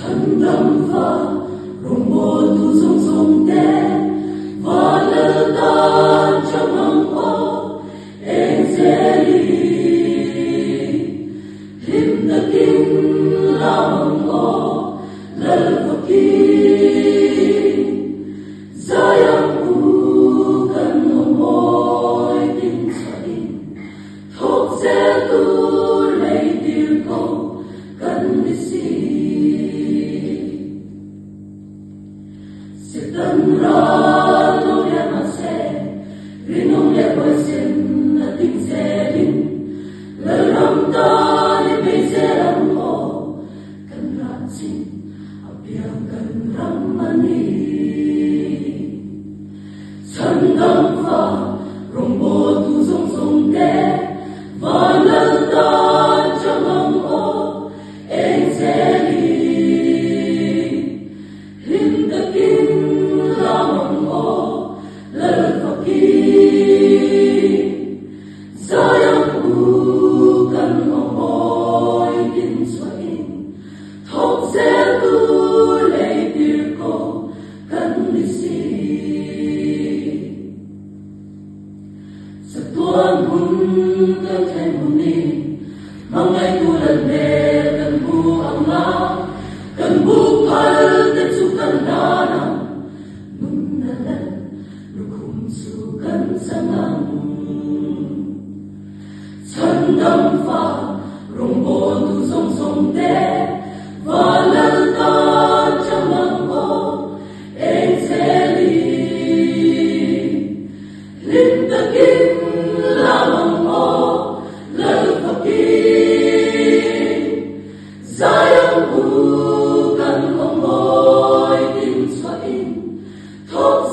thần đâm pha rung mô tu sông sông tê và lơ ta trong hăng ô em sẽ đi him ta kim lòng ô lơ có kim sayang bukan ngomoi tin sain thok sẽ tu lấy điều câu cần đi sẽ tân ra lo ya mà sẽ rinong ya quay xin là tình sẽ đến lời lòng ta để bây sẽ làm hồ cần làm xin apiang cần làm mani chân tâm pha rung bồ tu sông sông tê và lần ta trong hăng ô em sẽ đi him ta kim lòng ô lần có kim sayang bukan ngomoi tin soin thok sẽ tu lấy điều câu cần đi Tuhan pun terkait muni, mangai tulan dan bu Allah, dan bu pal dan sukan nanam, nunalan lukum sukan sanam, chandam pha rung bo tu song song te, và lần ta trong mang ô em sẽ đi, lim ta kim lòng ô lơ có kim sayang bukan ngomoi tin soin thok